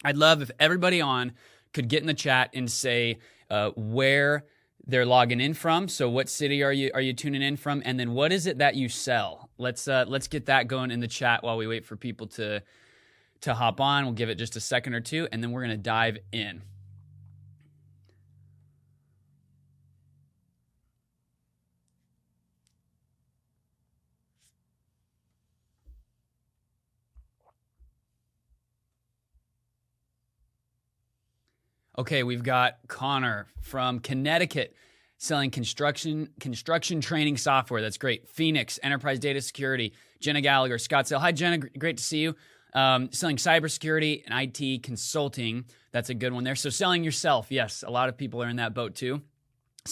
I'd love if everybody on could get in the chat and say where they're logging in from. So what city are you tuning in from? And then what is it that you sell? Let's get that going in the chat while we wait for people to hop on. We'll give it just a second or two, and then we're going to dive in. Okay, we've got Connor from Connecticut selling construction training software. That's great. Phoenix, enterprise data security. Jenna Gallagher, Scottsdale. Hi, Jenna. Great to see you. Selling cybersecurity and IT consulting. That's a good one there. So selling yourself. Yes, a lot of people are in that boat too.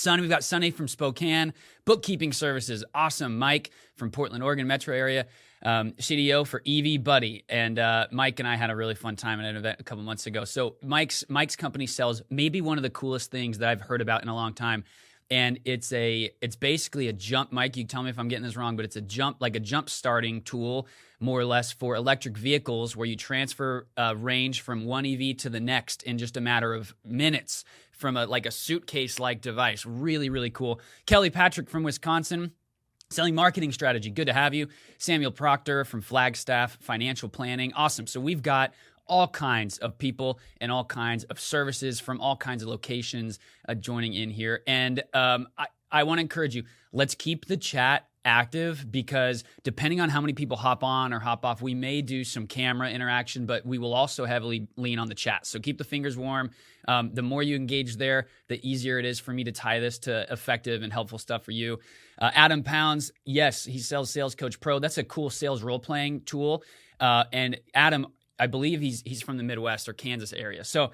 We've got Sunny from Spokane. Bookkeeping services. Awesome. Mike from Portland, Oregon metro area. CDO for EV Buddy. And Mike and I had a really fun time at an event a couple months ago. So Mike's company sells maybe one of the coolest things that I've heard about in a long time. And it's basically a jump. Mike, you tell me if I'm getting this wrong, but it's a jump starting tool, more or less, for electric vehicles where you transfer range from one EV to the next in just a matter of minutes from a suitcase-like device. Really, really cool. Kelly Patrick from Wisconsin, selling marketing strategy. Good to have you. Samuel Proctor from Flagstaff, financial planning. Awesome. So we've got all kinds of people and all kinds of services from all kinds of locations joining in here. And I want to encourage you, let's keep the chat active, because depending on how many people hop on or hop off, we may do some camera interaction, but we will also heavily lean on the chat. So keep the fingers warm. The more you engage there, the easier it is for me to tie this to effective and helpful stuff for you. Adam Pounds, yes, he sells Sales Coach Pro. That's a cool sales role-playing tool. And Adam, I believe he's from the Midwest or Kansas area. So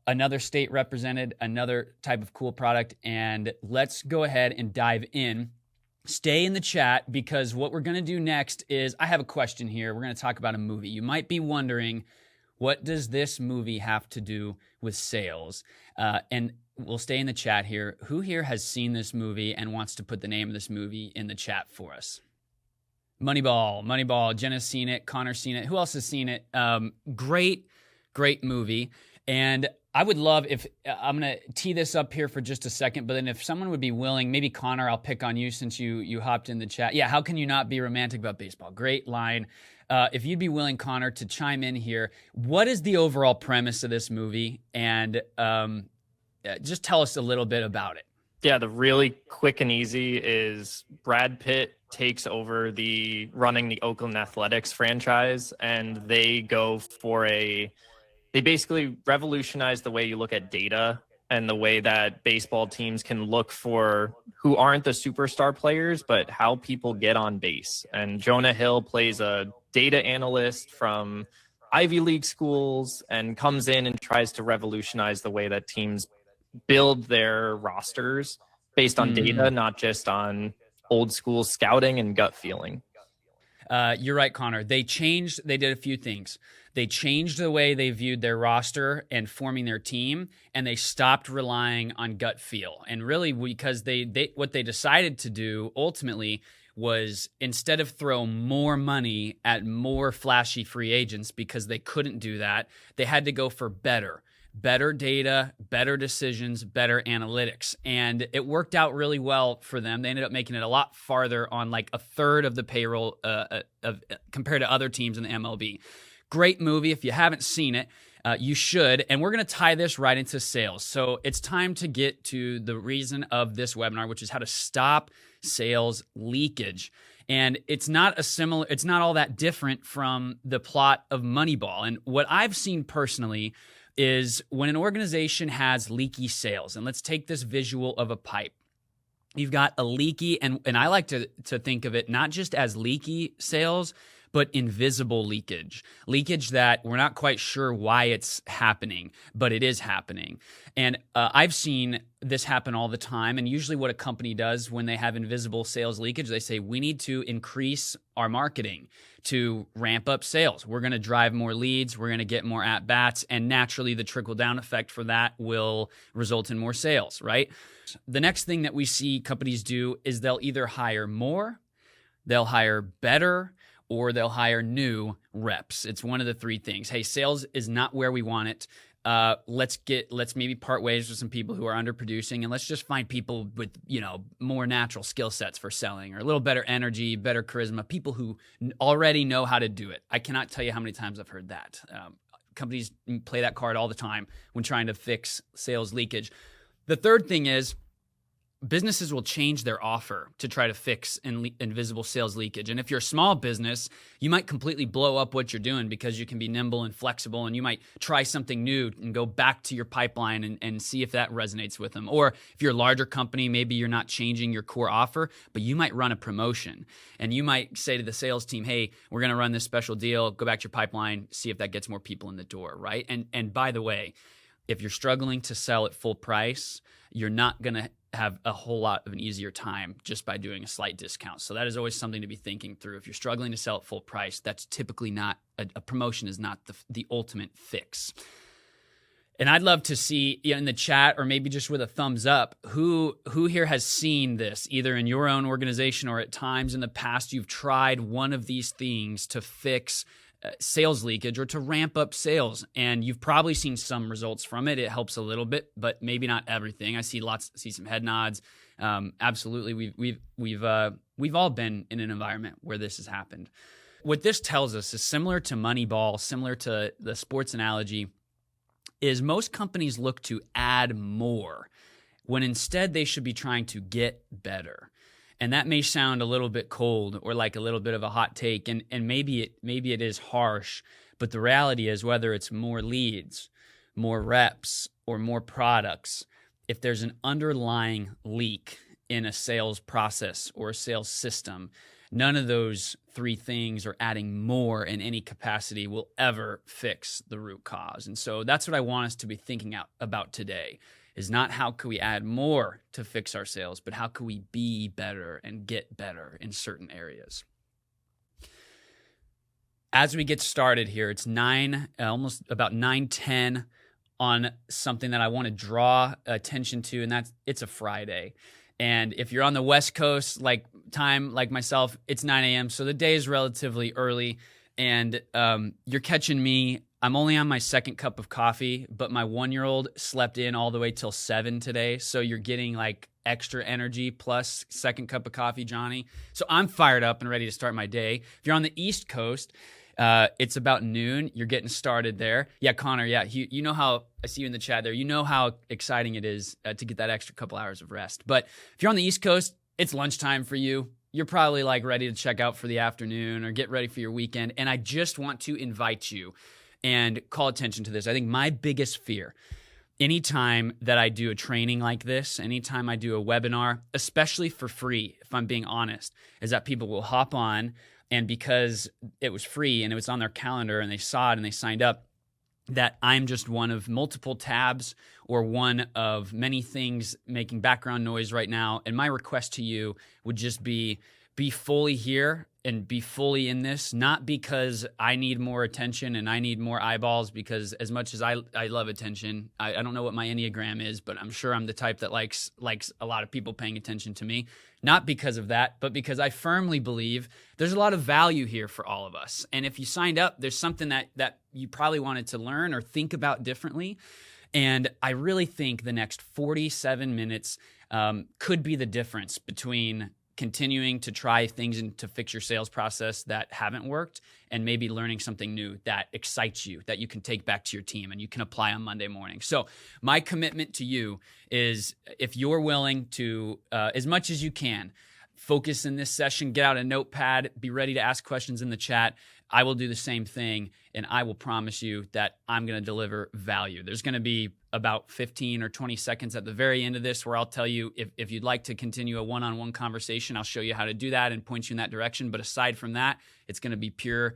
another state represented, another type of cool product. And let's go ahead and dive in. Stay in the chat, because what we're going to do next is I have a question here. We're going to talk about a movie. You might be wondering, what does this movie have to do with sales? And we'll stay in the chat here. Who here has seen this movie and wants to put the name of this movie in the chat for us? Moneyball. Jenna's seen it. Connor's seen it. Who else has seen it? Great movie. And I would love if I'm going to tee this up here for just a second, but then if someone would be willing, maybe Connor, I'll pick on you since you hopped in the chat. Yeah, how can you not be romantic about baseball? Great line. If you'd be willing, Connor, to chime in here, what is the overall premise of this movie? And just tell us a little bit about it. Yeah, the really quick and easy is Brad Pitt takes over running the Oakland Athletics franchise, and they go for they basically revolutionize the way you look at data and the way that baseball teams can look for who aren't the superstar players, but how people get on base. And Jonah Hill plays a data analyst from Ivy League schools and comes in and tries to revolutionize the way that teams build their rosters based on data, not just on old school scouting and gut feeling. You're right, Connor. They did a few things. They changed the way they viewed their roster and forming their team, and they stopped relying on gut feel. And really, because what they decided to do ultimately was, instead of throw more money at more flashy free agents, because they couldn't do that, they had to go for better data, better decisions, better analytics. And it worked out really well for them. They ended up making it a lot farther on like a third of the payroll compared to other teams in the MLB. Great movie. If you haven't seen it, you should. And we're going to tie this right into sales. So it's time to get to the reason of this webinar, which is how to stop sales leakage. And it's not all that different from the plot of Moneyball. And what I've seen personally is when an organization has leaky sales, and let's take this visual of a pipe. You've got a leaky, and I like to think of it not just as leaky sales, but invisible leakage that we're not quite sure why it's happening, but it is happening. And I've seen this happen all the time. And usually what a company does when they have invisible sales leakage, they say, we need to increase our marketing to ramp up sales. We're going to drive more leads. We're going to get more at-bats. And naturally, the trickle-down effect for that will result in more sales, right? The next thing that we see companies do is they'll either hire more, they'll hire better, or they'll hire new reps. It's one of the three things. Hey, sales is not where we want it. Let's maybe part ways with some people who are underproducing, and let's just find people with, more natural skill sets for selling, or a little better energy, better charisma, people who already know how to do it. I cannot tell you how many times I've heard that. Companies play that card all the time when trying to fix sales leakage. The third thing is, businesses will change their offer to try to fix invisible sales leakage. And if you're a small business, you might completely blow up what you're doing because you can be nimble and flexible, and you might try something new and go back to your pipeline and see if that resonates with them. Or if you're a larger company, maybe you're not changing your core offer, but you might run a promotion. And you might say to the sales team, hey, we're going to run this special deal, go back to your pipeline, see if that gets more people in the door, right? And by the way, if you're struggling to sell at full price, you're not going to have a whole lot of an easier time just by doing a slight discount. So that is always something to be thinking through. If you're struggling to sell at full price, that's typically not a promotion is not the ultimate fix. And I'd love to see in the chat, or maybe just with a thumbs up, who here has seen this, either in your own organization or at times in the past you've tried one of these things to fix sales leakage or to ramp up sales, and you've probably seen some results from it. It helps a little bit, but maybe not everything. I see some head nods. Absolutely, we've all been in an environment where this has happened. What this tells us is similar to Moneyball, similar to the sports analogy, is most companies look to add more when instead they should be trying to get better. And that may sound a little bit cold or like a little bit of a hot take, and maybe it is harsh, but the reality is, whether it's more leads, more reps, or more products, if there's an underlying leak in a sales process or a sales system, none of those three things or adding more in any capacity will ever fix the root cause. And so that's what I want us to be thinking about today. Is not how can we add more to fix our sales, but how can we be better and get better in certain areas. As we get started here, it's almost about 9:10 on something that I want to draw attention to, and it's a Friday. And if you're on the West Coast, like myself, it's 9 a.m., so the day is relatively early, and you're catching me. I'm only on my second cup of coffee, but my 1-year-old slept in all the way till 7 today. So you're getting like extra energy plus second cup of coffee, Johnny. So I'm fired up and ready to start my day. If you're on the East Coast, it's about noon. You're getting started there. Yeah, Connor, yeah. You know how, I see you in the chat there. You know how exciting it is to get that extra couple hours of rest. But if you're on the East Coast, it's lunchtime for you. You're probably like ready to check out for the afternoon or get ready for your weekend. And I just want to invite you and call attention to this. I think my biggest fear, anytime that I do a training like this, anytime I do a webinar, especially for free, if I'm being honest, is that people will hop on, and because it was free and it was on their calendar and they saw it and they signed up, that I'm just one of multiple tabs or one of many things making background noise right now. And my request to you would just be fully here and be fully in this, not because I need more attention and I need more eyeballs, because as much as I love attention, I don't know what my Enneagram is, but I'm sure I'm the type that likes a lot of people paying attention to me. Not because of that, but because I firmly believe there's a lot of value here for all of us. And if you signed up, there's something that you probably wanted to learn or think about differently. And I really think the next 47 minutes could be the difference between continuing to try things and to fix your sales process that haven't worked, and maybe learning something new that excites you, that you can take back to your team and you can apply on Monday morning. So my commitment to you is, if you're willing to, as much as you can, focus in this session, get out a notepad, be ready to ask questions in the chat. I will do the same thing, and I will promise you that I'm going to deliver value. There's going to be about 15 or 20 seconds at the very end of this where I'll tell you if you'd like to continue a one-on-one conversation, I'll show you how to do that and point you in that direction. But aside from that, it's going to be pure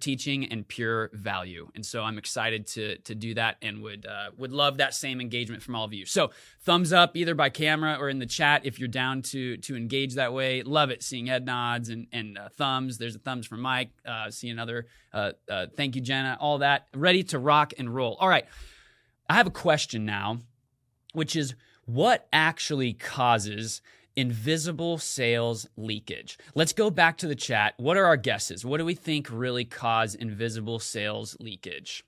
teaching and pure value. And so I'm excited to do that, and would love that same engagement from all of you. So thumbs up either by camera or in the chat if you're down to engage that way. Love it, seeing head nods and thumbs. There's a thumbs from Mike. See another. Thank you, Jenna. All that. Ready to rock and roll. All right. I have a question now, which is, what actually causes Invisible sales leakage. Let's go back to the chat. What are our guesses? What do we think really cause invisible sales leakage?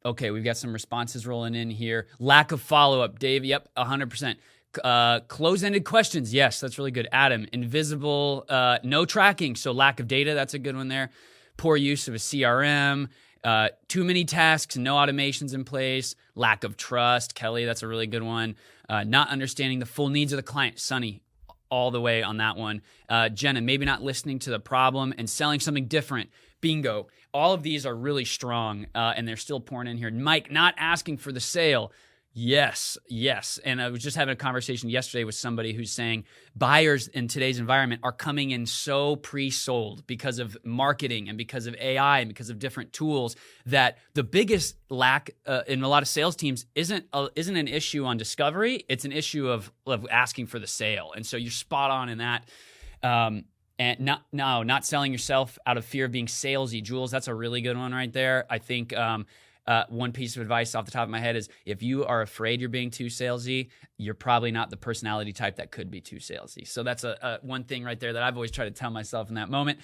Okay, we've got some responses rolling in here. Lack of follow-up, Dave. Yep, 100%. Close-ended questions. Yes, that's really good. Adam, invisible, no tracking, so lack of data. That's a good one there. Poor use of a CRM. Too many tasks, no automations in place. Lack of trust. Kelly, that's a really good one. Not understanding the full needs of the client. Sunny, all the way on that one. Jenna, maybe not listening to the problem and selling something different. Bingo. All of these are really strong, and they're still pouring in here. Mike, not asking for the sale. Yes. And I was just having a conversation yesterday with somebody who's saying buyers in today's environment are coming in so pre-sold because of marketing and because of AI and because of different tools that the biggest lack in a lot of sales teams isn't an issue on discovery. It's an issue of asking for the sale. And so you're spot on in that. And not selling yourself out of fear of being salesy. Jules, that's a really good one right there. I think one piece of advice off the top of my head is if you are afraid you're being too salesy, you're probably not the personality type that could be too salesy. So that's a one thing right there that I've always tried to tell myself in that moment.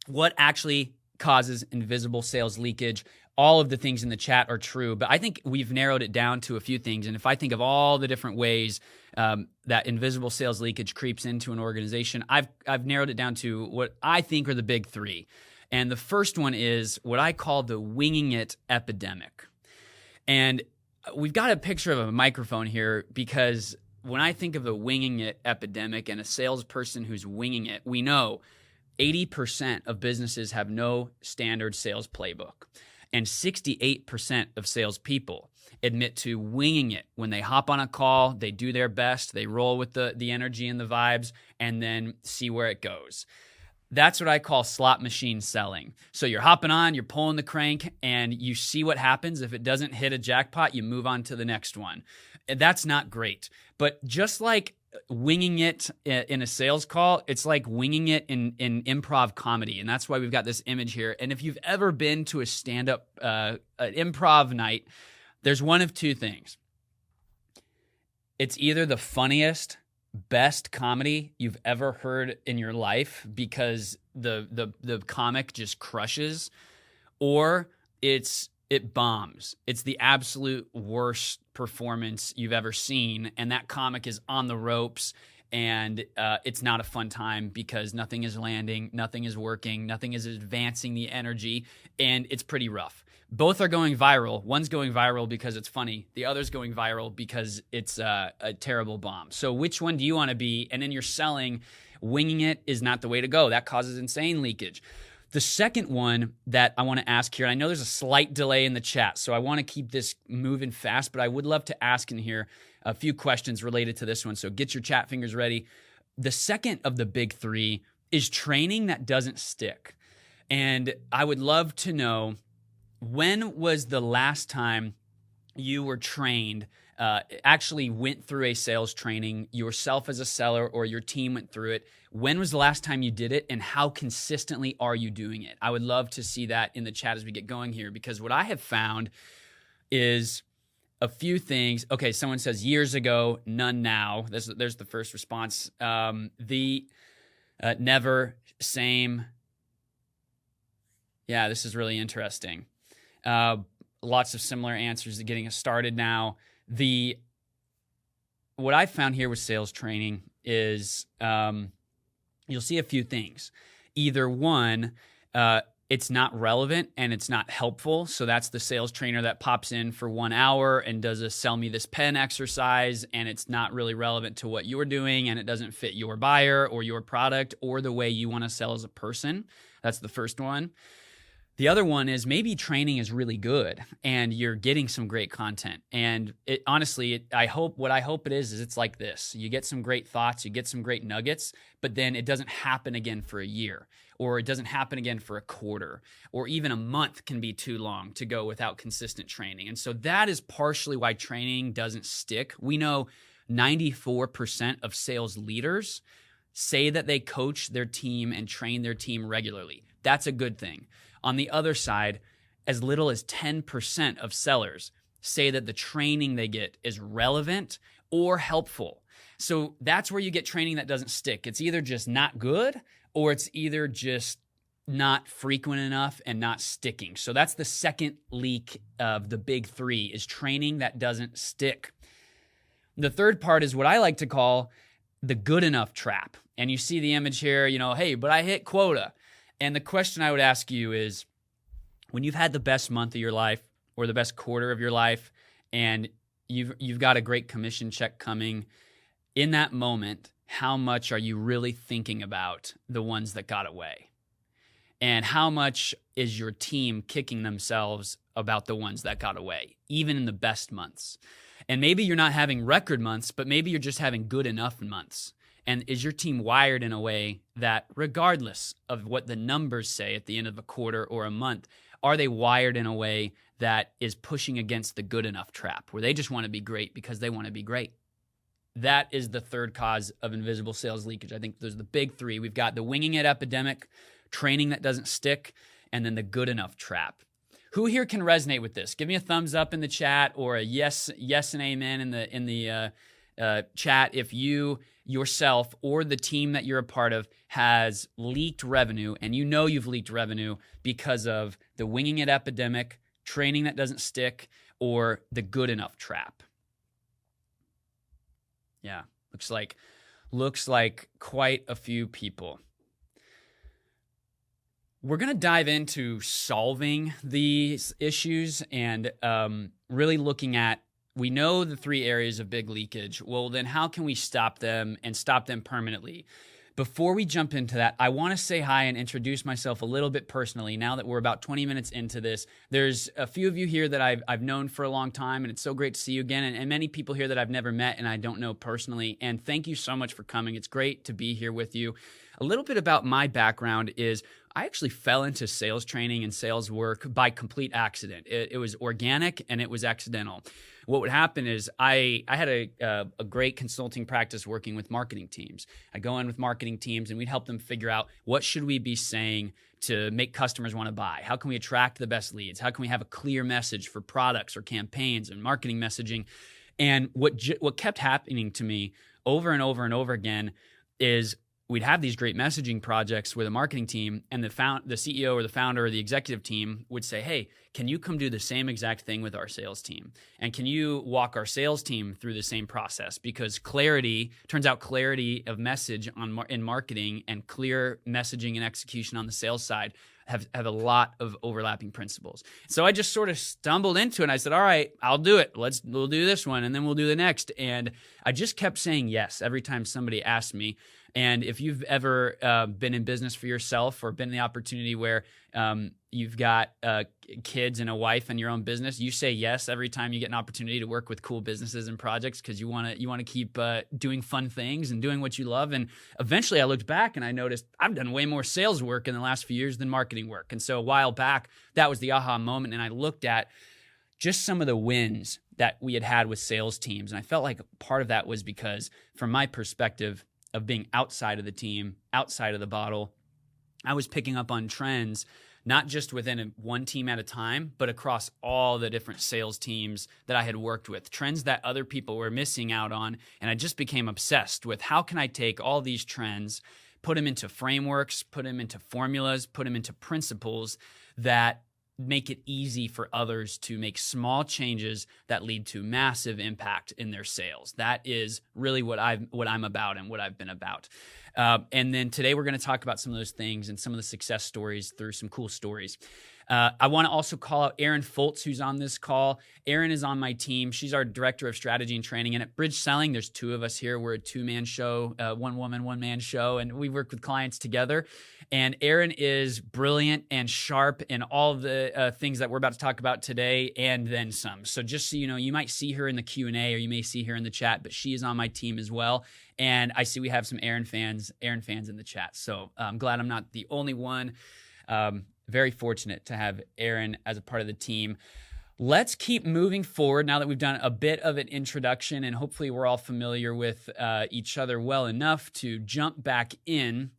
What actually causes invisible sales leakage? All of the things in the chat are true, but I think we've narrowed it down to a few things. And if I think of all the different ways that invisible sales leakage creeps into an organization, I've narrowed it down to what I think are the big three. And the first one is what I call the winging it epidemic. And we've got a picture of a microphone here because when I think of the winging it epidemic and a salesperson who's winging it, we know 80% of businesses have no standard sales playbook. And 68% of salespeople admit to winging it. When they hop on a call, they do their best, they roll with the energy and the vibes, and then see where it goes. That's what I call slot machine selling. So you're hopping on, you're pulling the crank, and you see what happens. If it doesn't hit a jackpot, you move on to the next one. That's not great. But just like winging it in a sales call, it's like winging it in improv comedy. And that's why we've got this image here. And if you've ever been to a stand-up improv night, there's one of two things. It's either the funniest, best comedy you've ever heard in your life because the comic just crushes, or it bombs. It's the absolute worst performance you've ever seen, and that comic is on the ropes, and it's not a fun time because nothing is landing, nothing is working, nothing is advancing the energy, and it's pretty rough. Both are going viral. One's going viral because it's funny. The other's going viral because it's a terrible bomb. So which one do you want to be? And in your selling, winging it is not the way to go. That causes insane leakage. The second one that I want to ask here, and I know there's a slight delay in the chat, so I want to keep this moving fast, but I would love to ask in here a few questions related to this one. So get your chat fingers ready. The second of the big three is training that doesn't stick. And I would love to know, when was the last time you were trained, actually went through a sales training yourself as a seller or your team went through it? When was the last time you did it, and how consistently are you doing it? I would love to see that in the chat as we get going here, because what I have found is a few things. Okay, someone says years ago, none now. There's the first response. Never, same. Yeah, this is really interesting. Lots of similar answers to getting us started now. What I found here with sales training is you'll see a few things. Either one, it's not relevant and it's not helpful. So that's the sales trainer that pops in for 1 hour and does a sell me this pen exercise, and it's not really relevant to what you're doing, and it doesn't fit your buyer or your product or the way you want to sell as a person. That's the first one. The other one is maybe training is really good and you're getting some great content. And I hope it is it's like this. You get some great thoughts, you get some great nuggets, but then it doesn't happen again for a year, or it doesn't happen again for a quarter, or even a month can be too long to go without consistent training. And so that is partially why training doesn't stick. We know 94% of sales leaders say that they coach their team and train their team regularly. That's a good thing. On the other side, as little as 10% of sellers say that the training they get is relevant or helpful. So that's where you get training that doesn't stick. It's either just not good, or it's either just not frequent enough and not sticking. So that's the second leak of the big three, is training that doesn't stick. The third part is what I like to call the good enough trap. And you see the image here, hey, but I hit quota. And the question I would ask you is, when you've had the best month of your life or the best quarter of your life, and you've got a great commission check coming, in that moment, how much are you really thinking about the ones that got away? And how much is your team kicking themselves about the ones that got away, even in the best months? And maybe you're not having record months, but maybe you're just having good enough months. And is your team wired in a way that, regardless of what the numbers say at the end of a quarter or a month, are they wired in a way that is pushing against the good enough trap, where they just want to be great because they want to be great? That is the third cause of invisible sales leakage. I think those are the big three. We've got the winging it epidemic, training that doesn't stick, and then the good enough trap. Who here can resonate with this? Give me a thumbs up in the chat, or a yes and amen in the chat if you yourself or the team that you're a part of has leaked revenue, and you've leaked revenue because of the winging it epidemic, training that doesn't stick, or the good enough trap. Yeah, looks like quite a few people. We're going to dive into solving these issues and really looking at, we know the three areas of big leakage. Well, then how can we stop them and stop them permanently? Before we jump into that, I want to say hi and introduce myself a little bit personally. Now that we're about 20 minutes into this, there's a few of you here that I've known for a long time, and it's so great to see you again, and many people here that I've never met and I don't know personally. And thank you so much for coming. It's great to be here with you. A little bit about my background is I actually fell into sales training and sales work by complete accident. It was organic and it was accidental. What would happen is I had a great consulting practice working with marketing teams. I'd go in with marketing teams and we'd help them figure out, what should we be saying to make customers want to buy? How can we attract the best leads? How can we have a clear message for products or campaigns and marketing messaging? And what kept happening to me over and over and over again is we'd have these great messaging projects with a marketing team, and the CEO or the founder or the executive team would say, hey, can you come do the same exact thing with our sales team? And can you walk our sales team through the same process? Because turns out clarity of message in marketing and clear messaging and execution on the sales side have a lot of overlapping principles. So I just sort of stumbled into it, and I said, all right, I'll do it. We'll do this one, and then we'll do the next. And I just kept saying yes every time somebody asked me. And if you've ever been in business for yourself, or been in the opportunity where you've got kids and a wife and your own business, you say yes every time you get an opportunity to work with cool businesses and projects, because you want to keep doing fun things and doing what you love. And eventually I looked back and I noticed I've done way more sales work in the last few years than marketing work. And so a while back, that was the aha moment. And I looked at just some of the wins that we had with sales teams. And I felt like part of that was because, from my perspective of being outside of the team, outside of the bottle, I was picking up on trends, not just within one team at a time, but across all the different sales teams that I had worked with, trends that other people were missing out on. And I just became obsessed with, how can I take all these trends, put them into frameworks, put them into formulas, put them into principles that make it easy for others to make small changes that lead to massive impact in their sales. That is really what I'm about and what I've been about. And then today we're going to talk about some of those things and some of the success stories through some cool stories. I want to also call out Erin Foltz, who's on this call. Erin is on my team. She's our director of strategy and training. And at BridgeSelling, there's two of us here. We're a two-man show, one woman, one-man show, and we work with clients together. And Erin is brilliant and sharp in all the things that we're about to talk about today, and then some. So just so you know, you might see her in the Q&A, or you may see her in the chat, but she is on my team as well. And I see we have some Erin fans in the chat. So I'm glad I'm not the only one. Very fortunate to have Erin as a part of the team. Let's keep moving forward now that we've done a bit of an introduction, and hopefully we're all familiar with each other well enough to jump back in.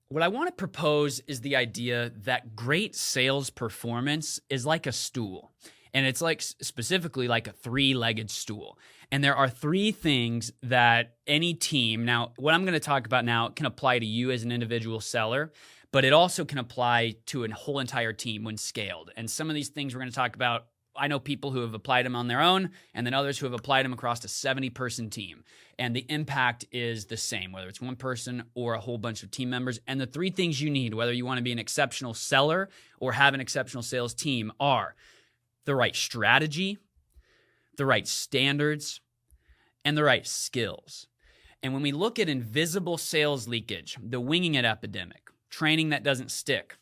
What I want to propose is the idea that great sales performance is like a stool. And it's like specifically like a 3-legged stool. And there are 3 things that any team, now what I'm going to talk about now can apply to you as an individual seller, but it also can apply to a whole entire team when scaled. And some of these things we're going to talk about, I know people who have applied them on their own, and then others who have applied them across a 70-person team. And the impact is the same, whether it's one person or a whole bunch of team members. And the 3 things you need, whether you want to be an exceptional seller or have an exceptional sales team, are the right strategy, the right standards, and the right skills. And when we look at invisible sales leakage, the winging it epidemic, training that doesn't stick,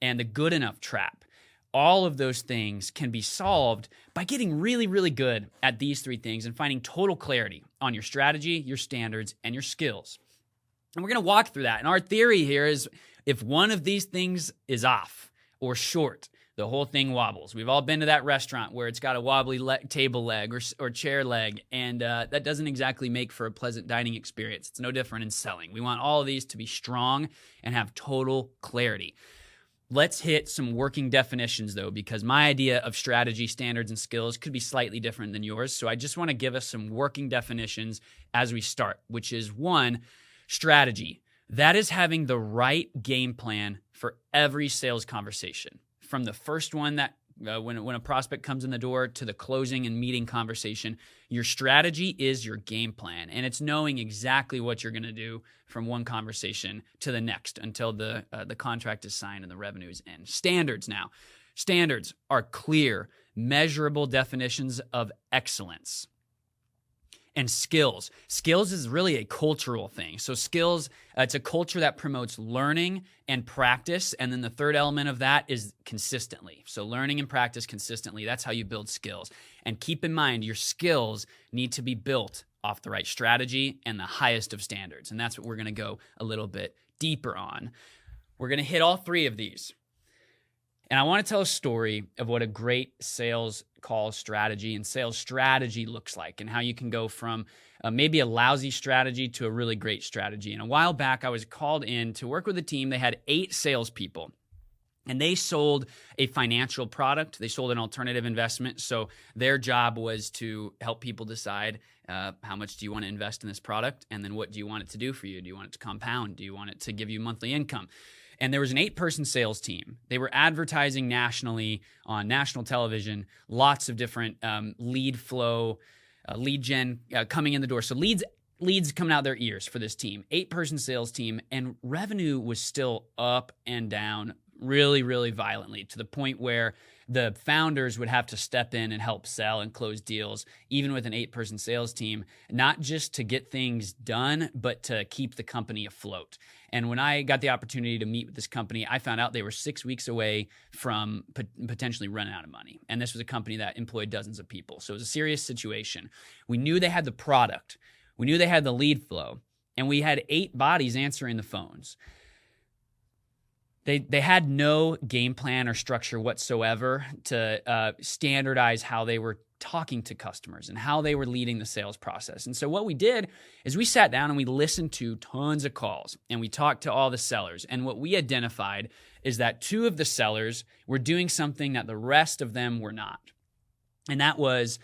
and the good enough trap, all of those things can be solved by getting really, really good at these 3 things and finding total clarity on your strategy, your standards, and your skills. And we're going to walk through that. And our theory here is if one of these things is off or short, the whole thing wobbles. We've all been to that restaurant where it's got a wobbly table leg or chair leg, and that doesn't exactly make for a pleasant dining experience. It's no different in selling. We want all of these to be strong and have total clarity. Let's hit some working definitions, though, because my idea of strategy, standards, and skills could be slightly different than yours. So I just want to give us some working definitions as we start, which is 1, strategy. That is having the right game plan for every sales conversation. From the first one that when a prospect comes in the door to the closing and meeting conversation, your strategy is your game plan, and it's knowing exactly what you're going to do from one conversation to the next until the contract is signed and the revenue is in. Standards now. Standards are clear, measurable definitions of excellence. And skills. Skills is really a cultural thing. So skills, it's a culture that promotes learning and practice. And then the third element of that is consistently. So learning and practice consistently, that's how you build skills. And keep in mind, your skills need to be built off the right strategy and the highest of standards. And that's what we're going to go a little bit deeper on. We're going to hit all 3 of these. And I want to tell a story of what a great sales call strategy and sales strategy looks like, and how you can go from maybe a lousy strategy to a really great strategy. And a while back, I was called in to work with a team. They had 8 salespeople, and they sold a financial product. They sold an alternative investment. So their job was to help people decide how much do you want to invest in this product, and then what do you want it to do for you? Do you want it to compound? Do you want it to give you monthly income? And there was an 8-person sales team. They were advertising nationally on national television, lots of different lead flow, lead gen coming in the door. So leads coming out their ears for this team. 8-person sales team, and revenue was still up and down really, really violently, to the point where the founders would have to step in and help sell and close deals, even with an 8-person sales team, not just to get things done, but to keep the company afloat. And when I got the opportunity to meet with this company, I found out they were 6 weeks away from potentially running out of money. And this was a company that employed dozens of people. So it was a serious situation. We knew they had the product. We knew they had the lead flow. And we had 8 bodies answering the phones. They had no game plan or structure whatsoever to standardize how they were talking to customers and how they were leading the sales process. And so what we did is we sat down and we listened to tons of calls, and we talked to all the sellers. And what we identified is that 2 of the sellers were doing something that the rest of them were not. And that was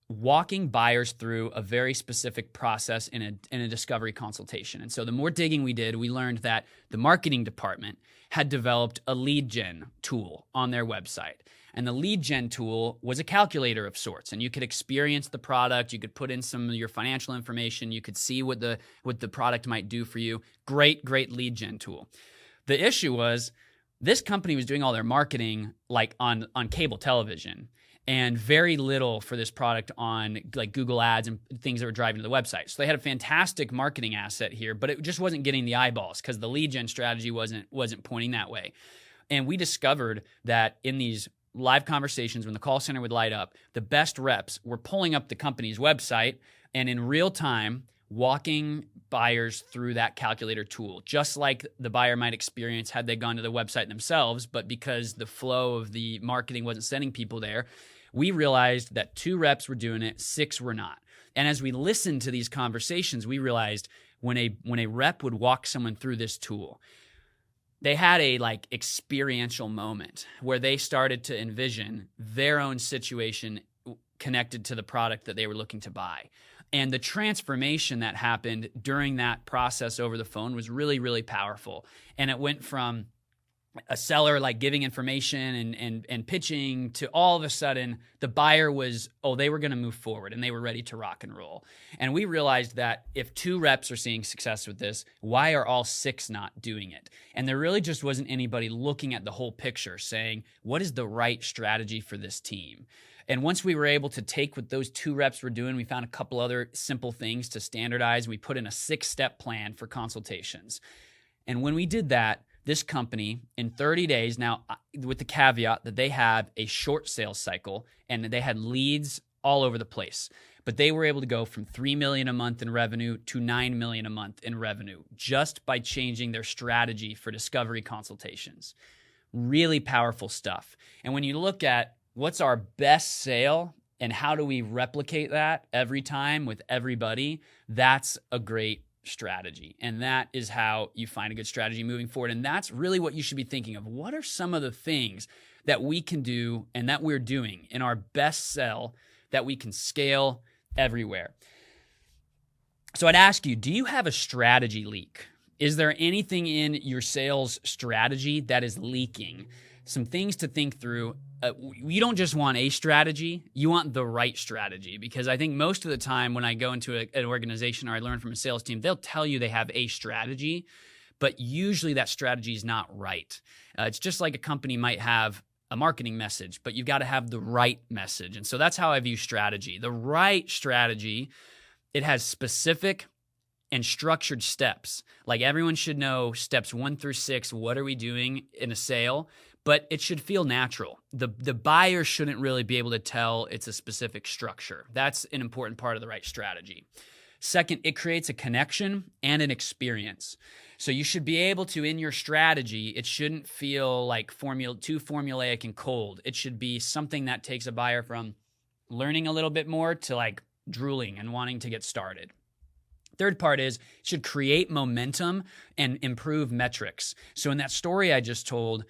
walking buyers through a very specific process in a discovery consultation. And so the more digging we did, we learned that the marketing department had developed a lead gen tool on their website. And the lead gen tool was a calculator of sorts, and you could experience the product, you could put in some of your financial information, you could see what the product might do for you. Great lead gen tool. The issue was this company was doing all their marketing like on cable television, and very little for this product on like Google Ads and things that were driving to the website. So they had a fantastic marketing asset here, but it just wasn't getting the eyeballs because the lead gen strategy wasn't pointing that way. And we discovered that in these live conversations, when the call center would light up, the best reps were pulling up the company's website and in real time walking buyers through that calculator tool, just like the buyer might experience had they gone to the website themselves. But because the flow of the marketing wasn't sending people there, we realized that 2 reps were doing it, 6 were not. And as we listened to these conversations, we realized when a rep would walk someone through this tool, they had a like experiential moment where they started to envision their own situation connected to the product that they were looking to buy. And the transformation that happened during that process over the phone was really, really powerful. And it went from a seller like giving information and pitching to all of a sudden the buyer was, they were going to move forward and they were ready to rock and roll. And we realized that if 2 reps are seeing success with this, why are all 6 not doing it? And there really just wasn't anybody looking at the whole picture saying, what is the right strategy for this team? And once we were able to take what those 2 reps were doing, we found a couple other simple things to standardize. We put in a 6-step plan for consultations. And when we did that, this company in 30 days, now with the caveat that they have a short sales cycle and they had leads all over the place, but they were able to go from $3 million a month in revenue to $9 million a month in revenue just by changing their strategy for discovery consultations. Really powerful stuff. And when you look at what's our best sale and how do we replicate that every time with everybody, that's a great strategy. And that is how you find a good strategy moving forward. And that's really what you should be thinking of. What are some of the things that we can do and that we're doing in our best sell that we can scale everywhere? So I'd ask you, do you have a strategy leak? Is there anything in your sales strategy that is leaking? Some things to think through. You don't just want a strategy, you want the right strategy, because I think most of the time when I go into an organization or I learn from a sales team, they'll tell you they have a strategy, but usually that strategy is not right. It's just like a company might have a marketing message, but you've got to have the right message. And so that's how I view strategy. The right strategy, it has specific and structured steps. Like everyone should know steps 1 through 6, what are we doing in a sale? But it should feel natural. The buyer shouldn't really be able to tell it's a specific structure. That's an important part of the right strategy. Second, it creates a connection and an experience. So you should be able to, in your strategy, it shouldn't feel like too formulaic and cold. It should be something that takes a buyer from learning a little bit more to like drooling and wanting to get started. Third part is it should create momentum and improve metrics. So in that story I just told,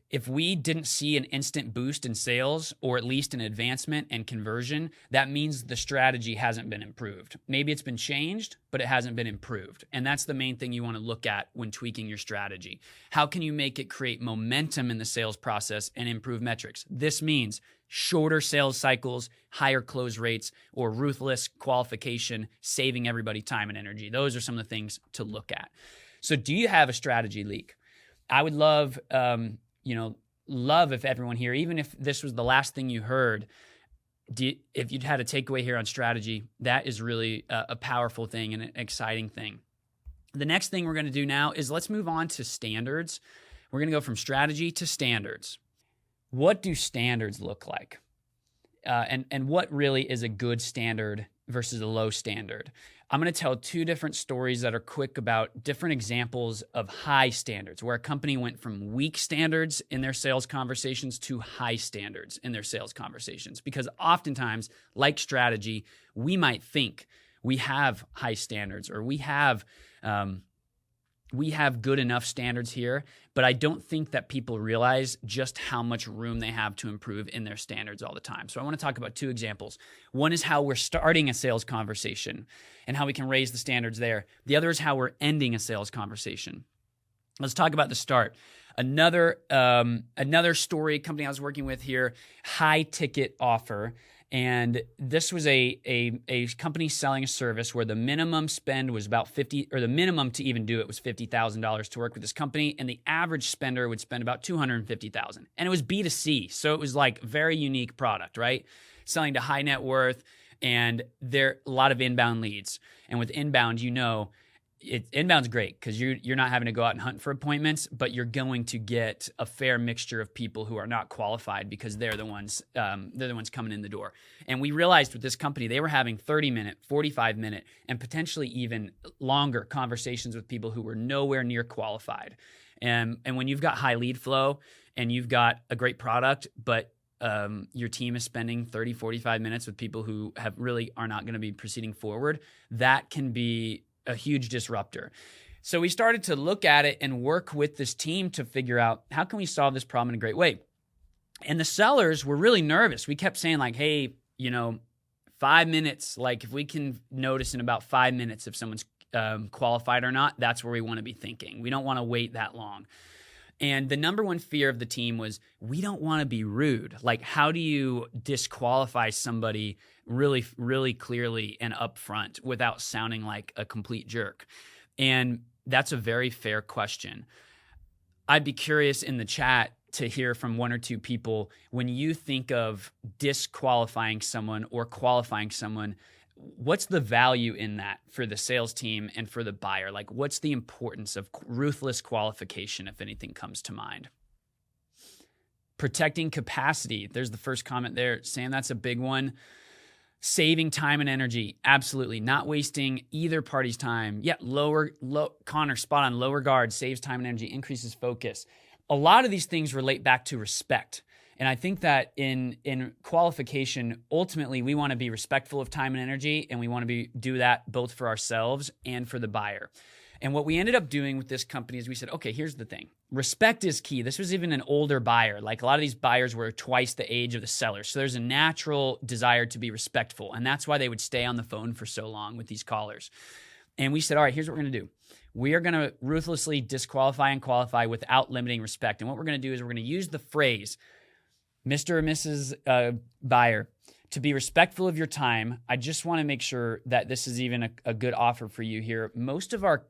if we didn't see an instant boost in sales or at least an advancement and conversion, that means the strategy hasn't been improved. Maybe it's been changed, but it hasn't been improved. And that's the main thing you want to look at when tweaking your strategy. How can you make it create momentum in the sales process and improve metrics? This means shorter sales cycles, higher close rates, or ruthless qualification, saving everybody time and energy. Those are some of the things to look at. So do you have a strategy leak? I would love if everyone here, even if this was the last thing you heard, if you'd had a takeaway here on strategy, that is really a powerful thing and an exciting thing. The next thing we're going to do now is let's move on to standards. We're going to go from strategy to standards. What do standards look like? And what really is a good standard versus a low standard? I'm going to tell 2 different stories that are quick about different examples of high standards, where a company went from weak standards in their sales conversations to high standards in their sales conversations. Because oftentimes, like strategy, we might think we have high standards or we have good enough standards here, but I don't think that people realize just how much room they have to improve in their standards all the time. So I want to talk about 2 examples. One is how we're starting a sales conversation and how we can raise the standards there. The other is how we're ending a sales conversation. Let's talk about the start. Another story, company I was working with here, high ticket offer. And this was a company selling a service where the minimum spend was about the minimum to even do it was $50,000 to work with this company, and the average spender would spend about $250,000. And it was B2C, so it was like very unique product, right? Selling to high net worth, and there a lot of inbound leads. And with inbound, inbound's great because you're not having to go out and hunt for appointments, but you're going to get a fair mixture of people who are not qualified because they're the ones coming in the door. And we realized with this company, they were having 30-minute, 45-minute, and potentially even longer conversations with people who were nowhere near qualified. And when you've got high lead flow and you've got a great product, but your team is spending 30, 45 minutes with people who are not going to be proceeding forward, that can be a huge disruptor. So we started to look at it and work with this team to figure out how can we solve this problem in a great way. And the sellers were really nervous. We kept saying like, hey, 5 minutes, like if we can notice in about 5 minutes if someone's qualified or not, that's where we want to be thinking. We don't want to wait that long. And the number one fear of the team was we don't want to be rude. Like, how do you disqualify somebody really, really clearly and upfront without sounding like a complete jerk? And that's a very fair question. I'd be curious in the chat to hear from one or two people, when you think of disqualifying someone or qualifying someone, what's the value in that for the sales team and for the buyer? Like, what's the importance of ruthless qualification, if anything comes to mind? Protecting capacity. There's the first comment there. Sam, that's a big one. Saving time and energy. Absolutely. Not wasting either party's time. Yeah, Connor, spot on. Lower guard, saves time and energy, increases focus. A lot of these things relate back to respect. And I think that in qualification, ultimately, we want to be respectful of time and energy, and we want to do that both for ourselves and for the buyer. And what we ended up doing with this company is we said, okay, here's the thing. Respect is key. This was even an older buyer. Like, a lot of these buyers were twice the age of the seller. So there's a natural desire to be respectful. And that's why they would stay on the phone for so long with these callers. And we said, all right, here's what we're going to do. We are going to ruthlessly disqualify and qualify without limiting respect. And what we're going to do is we're going to use the phrase, Mr. or Mrs. Buyer, to be respectful of your time. I just want to make sure that this is even a good offer for you here. Most of our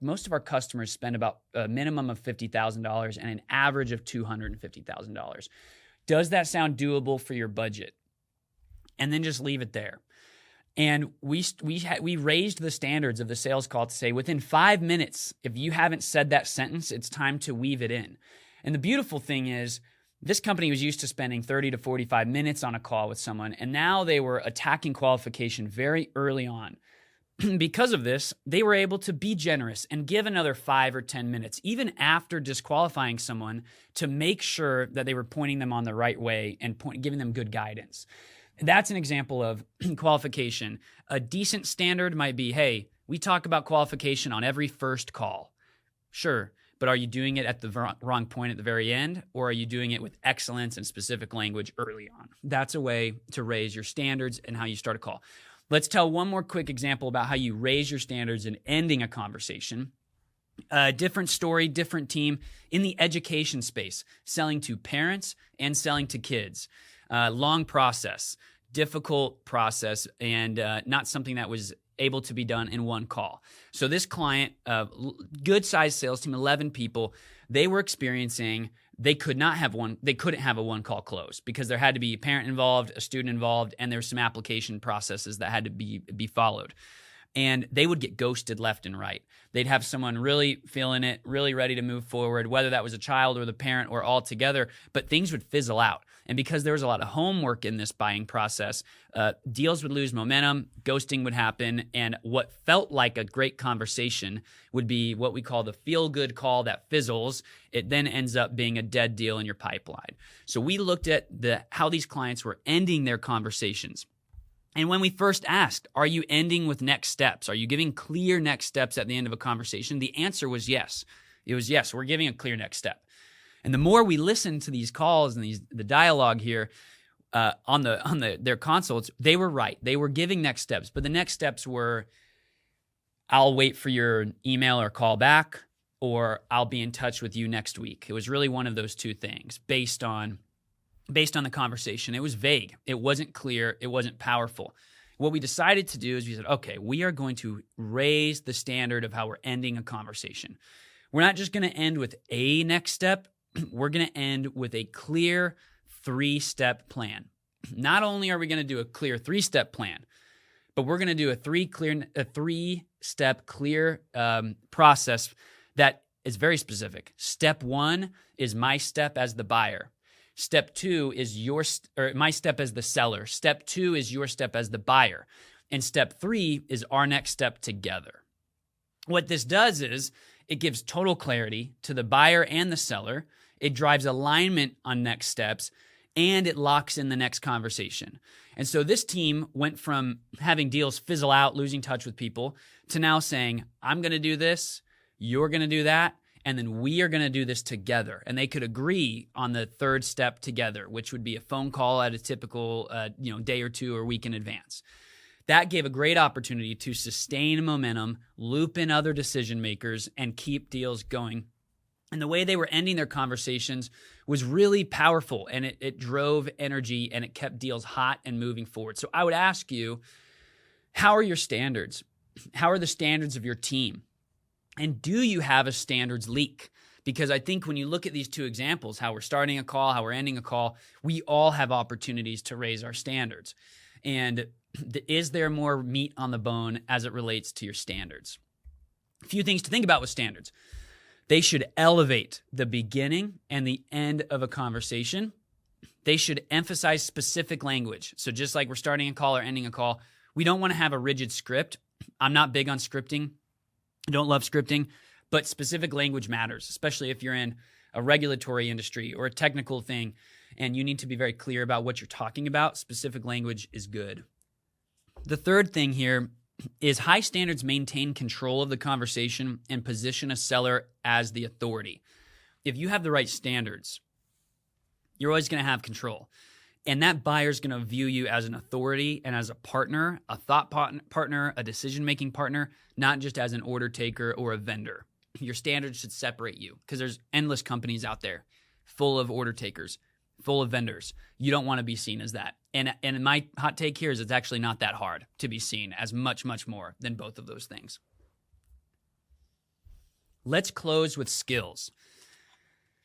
customers spend about a minimum of $50,000 and an average of $250,000. Does that sound doable for your budget? And then just leave it there. And we raised the standards of the sales call to say within 5 minutes, if you haven't said that sentence, it's time to weave it in. And the beautiful thing is, this company was used to spending 30 to 45 minutes on a call with someone, and now they were attacking qualification very early on. Because of this, they were able to be generous and give another 5 or 10 minutes, even after disqualifying someone, to make sure that they were pointing them on the right way and giving them good guidance. That's an example of qualification. A decent standard might be, hey, we talk about qualification on every first call. Sure. But are you doing it at the wrong point at the very end, or are you doing it with excellence and specific language early on? That's a way to raise your standards and how you start a call. Let's tell one more quick example about how you raise your standards in ending a conversation. Different story, different team in the education space, selling to parents and selling to kids. Long process, difficult process, and not something that was able to be done in one call. So this client, good sized sales team, 11 people, they were experiencing they couldn't have a one call close because there had to be a parent involved, a student involved, and there's some application processes that had to be followed. And they would get ghosted left and right. They'd have someone really feeling it, really ready to move forward, whether that was a child or the parent or all together, but things would fizzle out. And because there was a lot of homework in this buying process, deals would lose momentum, ghosting would happen, and what felt like a great conversation would be what we call the feel-good call that fizzles. It then ends up being a dead deal in your pipeline. So we looked at how these clients were ending their conversations. And when we first asked, are you ending with next steps? Are you giving clear next steps at the end of a conversation? The answer was yes. It was yes, we're giving a clear next step. And the more we listened to these calls and the dialogue here on their consults, they were right. They were giving next steps. But the next steps were, I'll wait for your email or call back, or I'll be in touch with you next week. It was really one of those two things based on the conversation. It was vague. It wasn't clear. It wasn't powerful. What we decided to do is we said, okay, we are going to raise the standard of how we're ending a conversation. We're not just going to end with a next step. We're going to end with a clear 3-step plan. Not only are we going to do a clear 3-step plan, but we're going to do a 3-step clear process that is very specific. Step 1 is my step as the buyer. Step 2 is my step as the seller. Step 2 is your step as the buyer. And step 3 is our next step together. What this does is it gives total clarity to the buyer and the seller. It drives alignment on next steps, and it locks in the next conversation. And so this team went from having deals fizzle out, losing touch with people, to now saying, I'm going to do this. you're going to do that, and then we are going to do this together. And they could agree on the third step together, which would be a phone call at a typical day or two or week in advance. That gave a great opportunity to sustain momentum, loop in other decision makers, and keep deals going. And the way they were ending their conversations was really powerful, and it drove energy, and it kept deals hot and moving forward. So I would ask you, how are your standards? How are the standards of your team? And do you have a standards leak? Because I think when you look at these two examples, how we're starting a call, how we're ending a call, we all have opportunities to raise our standards. And is there more meat on the bone as it relates to your standards? A few things to think about with standards. They should elevate the beginning and the end of a conversation. They should emphasize specific language. So just like we're starting a call or ending a call, we don't want to have a rigid script. I'm not big on scripting. I don't love scripting, but specific language matters, especially if you're in a regulatory industry or a technical thing and you need to be very clear about what you're talking about. Specific language is good. The third thing here is high standards maintain control of the conversation and position a seller as the authority. If you have the right standards, you're always going to have control. And that buyer's going to view you as an authority and as a partner, a thought partner, a decision-making partner, not just as an order taker or a vendor. Your standards should separate you because there's endless companies out there full of order takers, full of vendors. You don't want to be seen as that. And my hot take here is it's actually not that hard to be seen as much, much more than both of those things. Let's close with skills.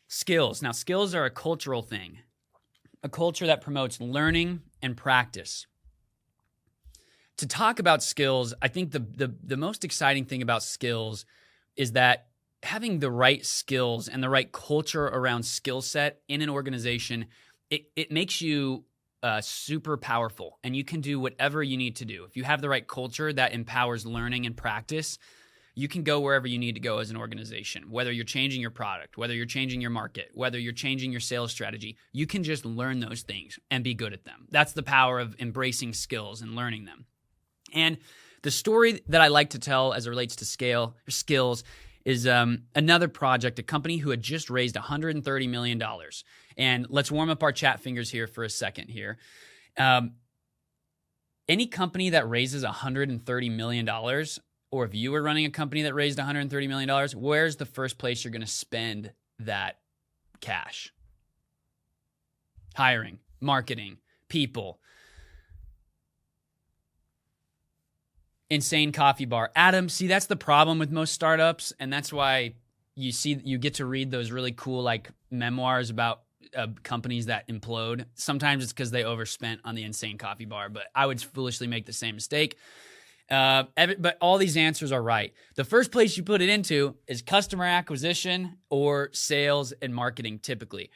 Skills. Now, skills are a cultural thing, a culture that promotes learning and practice. To talk about skills, I think the most exciting thing about skills is that having the right skills and the right culture around skill set in an organization, it makes you super powerful, and you can do whatever you need to do. If you have the right culture that empowers learning and practice, you can go wherever you need to go as an organization, whether you're changing your product, whether you're changing your market, whether you're changing your sales strategy. You can just learn those things and be good at them. That's the power of embracing skills and learning them. And the story that I like to tell as it relates to skills is another project, a company who had just raised $130 million. And let's warm up our chat fingers here for a second here. Any company that raises $130 million, or if you were running a company that raised $130 million, where's the first place you're going to spend that cash? Hiring, marketing, people. Insane coffee bar. Adam, see, that's the problem with most startups, and that's why you get to read those really cool like memoirs about companies that implode. Sometimes it's because they overspent on the insane coffee bar, but I would foolishly make the same mistake. But all these answers are right. The first place you put it into is customer acquisition or sales and marketing typically.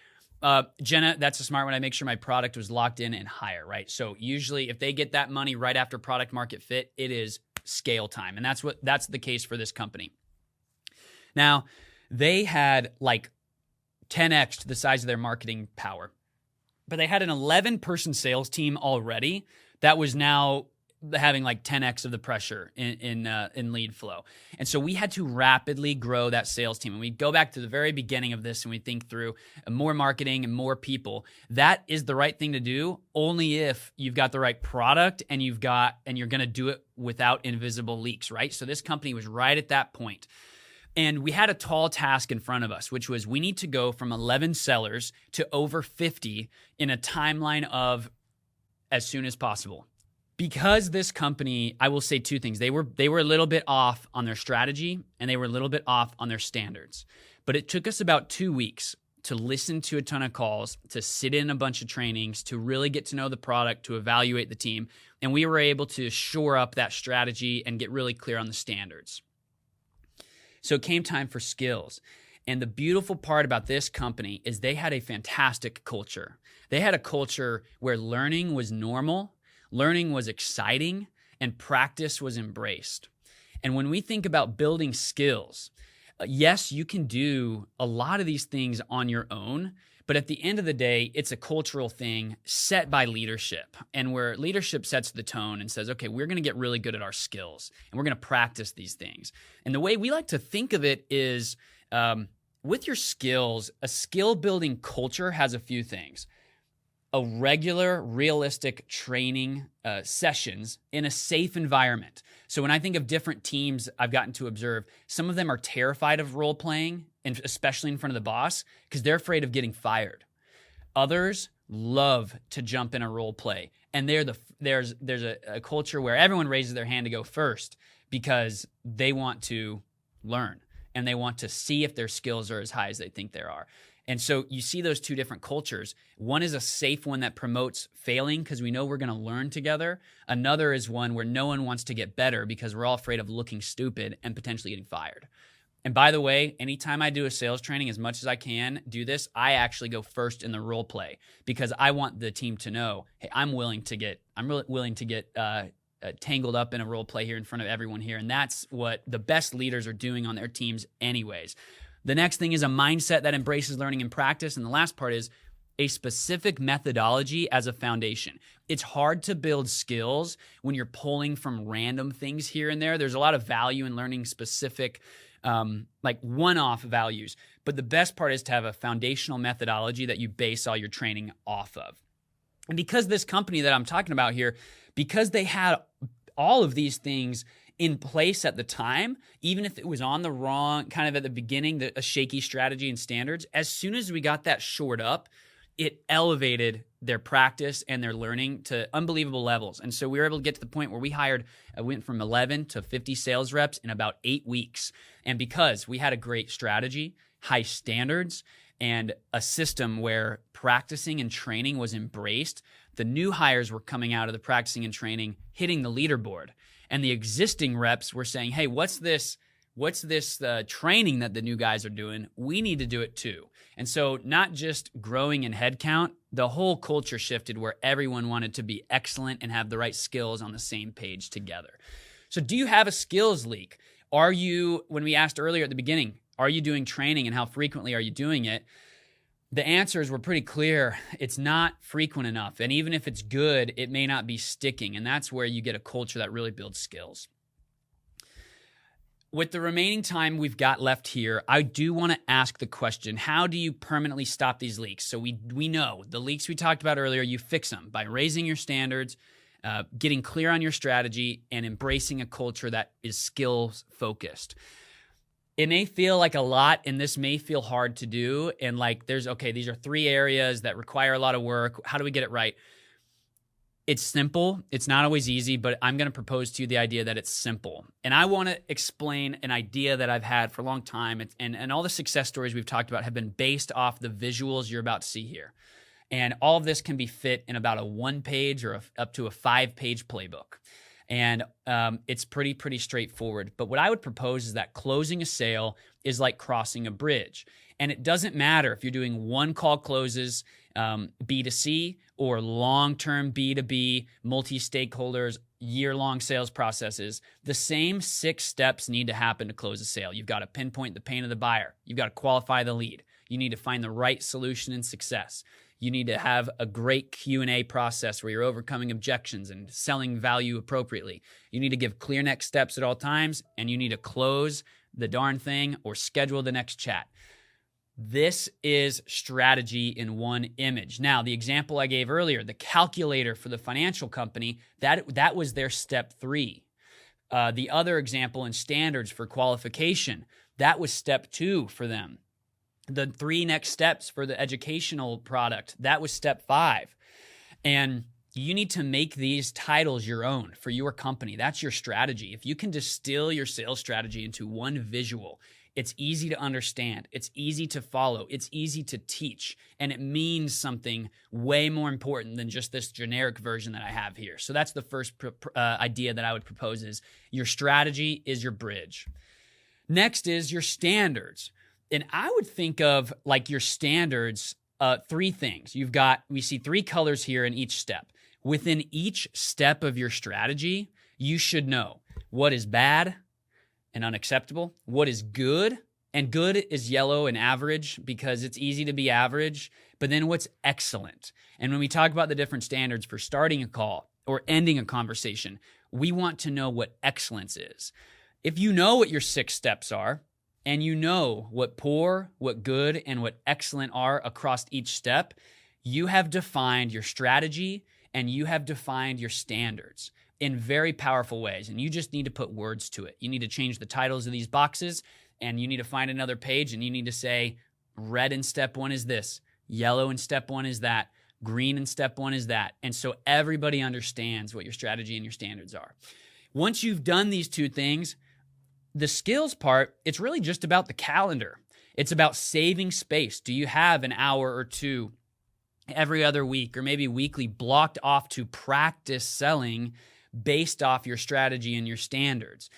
Jenna, that's a smart one. I make sure my product was locked in and higher, right? So usually if they get that money right after product market fit, it is scale time. And that's the case for this company. Now, they had like 10x the size of their marketing power, but they had an 11-person sales team already that was now having like 10x of the pressure in lead flow. And so we had to rapidly grow that sales team. And we go back to the very beginning of this and we think through more marketing and more people. That is the right thing to do only if you've got the right product and you're going to do it without invisible leaks, right? So this company was right at that point. And we had a tall task in front of us, which was we need to go from 11 sellers to over 50 in a timeline of as soon as possible. Because this company, I will say two things. They were a little bit off on their strategy and they were a little bit off on their standards. But it took us about 2 weeks to listen to a ton of calls, to sit in a bunch of trainings, to really get to know the product, to evaluate the team. And we were able to shore up that strategy and get really clear on the standards. So it came time for skills. And the beautiful part about this company is they had a fantastic culture. They had a culture where learning was normal, learning was exciting, and practice was embraced. And when we think about building skills, yes, you can do a lot of these things on your own, But at the end of the day, it's a cultural thing set by leadership, and where leadership sets the tone and says, okay, we're going to get really good at our skills and we're going to practice these things. And the way we like to think of it is with your skills, a skill building culture has a few things. A regular, realistic training sessions in a safe environment. So when I think of different teams I've gotten to observe, some of them are terrified of role playing, and especially in front of the boss, because they're afraid of getting fired. Others love to jump in a role play, and there's a culture where everyone raises their hand to go first because they want to learn and they want to see if their skills are as high as they think they are. And so you see those two different cultures. One is a safe one that promotes failing because we know we're going to learn together. Another is one where no one wants to get better because we're all afraid of looking stupid and potentially getting fired. And by the way, anytime I do a sales training, as much as I can do this, I actually go first in the role play because I want the team to know, hey, I'm willing to get tangled up in a role play here in front of everyone here. And that's what the best leaders are doing on their teams anyways. The next thing is a mindset that embraces learning and practice. And the last part is a specific methodology as a foundation. It's hard to build skills when you're pulling from random things here and there. There's a lot of value in learning specific, like one-off values. But the best part is to have a foundational methodology that you base all your training off of. And because this company that I'm talking about here, because they had all of these things in place at the time, even if it was on the wrong, kind of at the beginning, a shaky strategy and standards, as soon as we got that shored up, it elevated their practice and their learning to unbelievable levels. And so we were able to get to the point where I went from 11 to 50 sales reps in about 8 weeks. And because we had a great strategy, high standards, and a system where practicing and training was embraced, the new hires were coming out of the practicing and training, hitting the leaderboard. And the existing reps were saying, hey, what's this training that the new guys are doing? We need to do it too. And so not just growing in headcount, the whole culture shifted where everyone wanted to be excellent and have the right skills on the same page together. So do you have a skills leak? Are you, when we asked earlier at the beginning, are you doing training and how frequently are you doing it? The answers were pretty clear. It's not frequent enough. And even if it's good, it may not be sticking. And that's where you get a culture that really builds skills. With the remaining time we've got left here, I do want to ask the question, how do you permanently stop these leaks? So we know the leaks we talked about earlier, you fix them by raising your standards, getting clear on your strategy, and embracing a culture that is skills focused. It may feel like a lot, and this may feel hard to do. And like, these are 3 areas that require a lot of work. How do we get it right? It's simple. It's not always easy, but I'm going to propose to you the idea that it's simple. And I want to explain an idea that I've had for a long time. And all the success stories we've talked about have been based off the visuals you're about to see here. And all of this can be fit in about a 1-page or up to a 5-page playbook. And it's pretty straightforward. But what I would propose is that closing a sale is like crossing a bridge. And it doesn't matter if you're doing one-call closes, B2C, or long-term B2B, multi-stakeholders, year-long sales processes. The same 6 steps need to happen to close a sale. You've got to pinpoint the pain of the buyer. You've got to qualify the lead. You need to find the right solution and success. You need to have a great Q&A process where you're overcoming objections and selling value appropriately. You need to give clear next steps at all times, and you need to close the darn thing or schedule the next chat. This is strategy in one image. Now, the example I gave earlier, the calculator for the financial company, that was their step 3. The other example in standards for qualification, that was step 2 for them. The 3 next steps for the educational product, that was step 5. And you need to make these titles your own for your company. That's your strategy. If you can distill your sales strategy into one visual, it's easy to understand. It's easy to follow. It's easy to teach. And it means something way more important than just this generic version that I have here. So that's the first idea that I would propose is your strategy is your bridge. Next is your standards. And I would think of like your standards, 3 things. We see 3 colors here in each step. Within each step of your strategy, you should know what is bad and unacceptable, what is good And good is yellow and average because it's easy to be average. But then what's excellent? And when we talk about the different standards for starting a call or ending a conversation, we want to know what excellence is. If you know what your 6 steps are, and you know what poor, what good, and what excellent are across each step, you have defined your strategy and you have defined your standards in very powerful ways. And you just need to put words to it. You need to change the titles of these boxes, and you need to find another page, and you need to say, red in step 1 is this, yellow in step 1 is that, green in step 1 is that. And so everybody understands what your strategy and your standards are. Once you've done these 2 things, the skills part, it's really just about the calendar. It's about saving space. Do you have an hour or 2 every other week, or maybe weekly, blocked off to practice selling based off your strategy and your standards?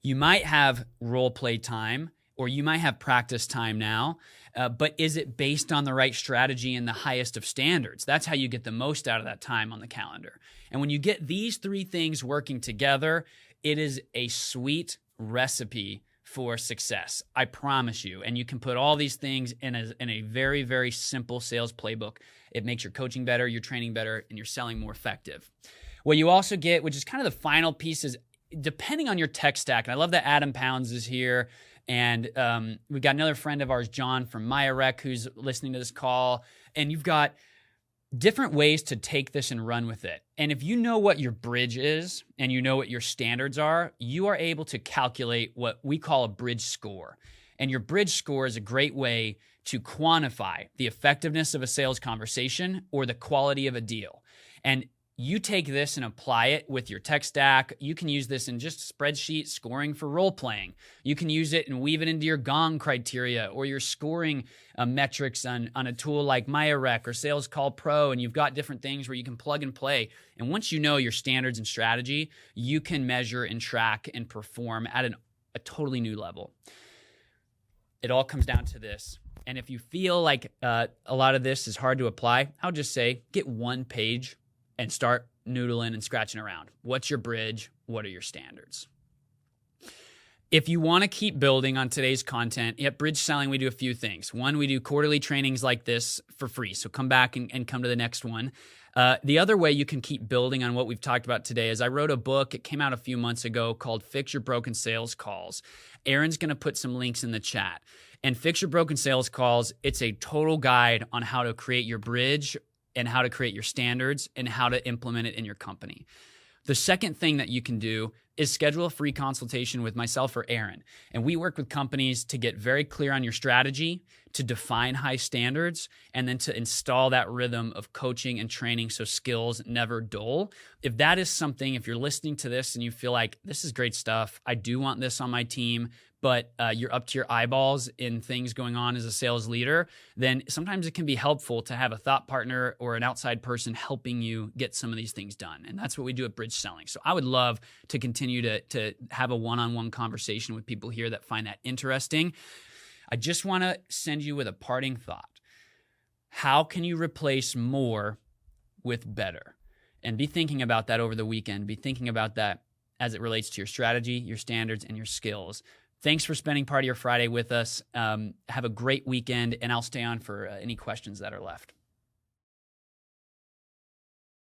You might have role play time, or you might have practice time now, but is it based on the right strategy and the highest of standards? That's how you get the most out of that time on the calendar. And when you get these 3 things working together, it is a sweet recipe for success. I promise you. And you can put all these things in a very, very simple sales playbook. It makes your coaching better, your training better, and your selling more effective. What you also get, which is kind of the final piece, is depending on your tech stack. And I love that Adam Pounds is here. And we've got another friend of ours, John from MayaRec, who's listening to this call. And you've got different ways to take this and run with it. And if you know what your bridge is and you know what your standards are, you are able to calculate what we call a bridge score. And your bridge score is a great way to quantify the effectiveness of a sales conversation or the quality of a deal. And you take this and apply it with your tech stack. You can use this in just spreadsheet scoring for role playing. You can use it and weave it into your Gong criteria or your scoring metrics on a tool like MayaRec or Sales Call Pro, and you've got different things where you can plug and play. And once you know your standards and strategy, you can measure and track and perform at a totally new level. It all comes down to this. And if you feel like a lot of this is hard to apply, I'll just say get 1 page and start noodling and scratching around. What's your bridge? What are your standards? If you want to keep building on today's content, at BridgeSelling, we do a few things. 1, we do quarterly trainings like this for free. So come back and come to the next one. The other way you can keep building on what we've talked about today is I wrote a book. It came out a few months ago called Fix Your Broken Sales Calls. Aaron's going to put some links in the chat. And Fix Your Broken Sales Calls, it's a total guide on how to create your bridge and how to create your standards and how to implement it in your company. The second thing that you can do is schedule a free consultation with myself or Aaron. And we work with companies to get very clear on your strategy, to define high standards, and then to install that rhythm of coaching and training so skills never dull. If that is something, if you're listening to this and you feel like this is great stuff, I do want this on my team, but you're up to your eyeballs in things going on as a sales leader, then sometimes it can be helpful to have a thought partner or an outside person helping you get some of these things done. And that's what we do at BridgeSelling. So I would love to continue to have a one-on-one conversation with people here that find that interesting. I just want to send you with a parting thought. How can you replace more with better? And be thinking about that over the weekend. Be thinking about that as it relates to your strategy, your standards, and your skills. Thanks for spending part of your Friday with us. Have a great weekend, and I'll stay on for any questions that are left.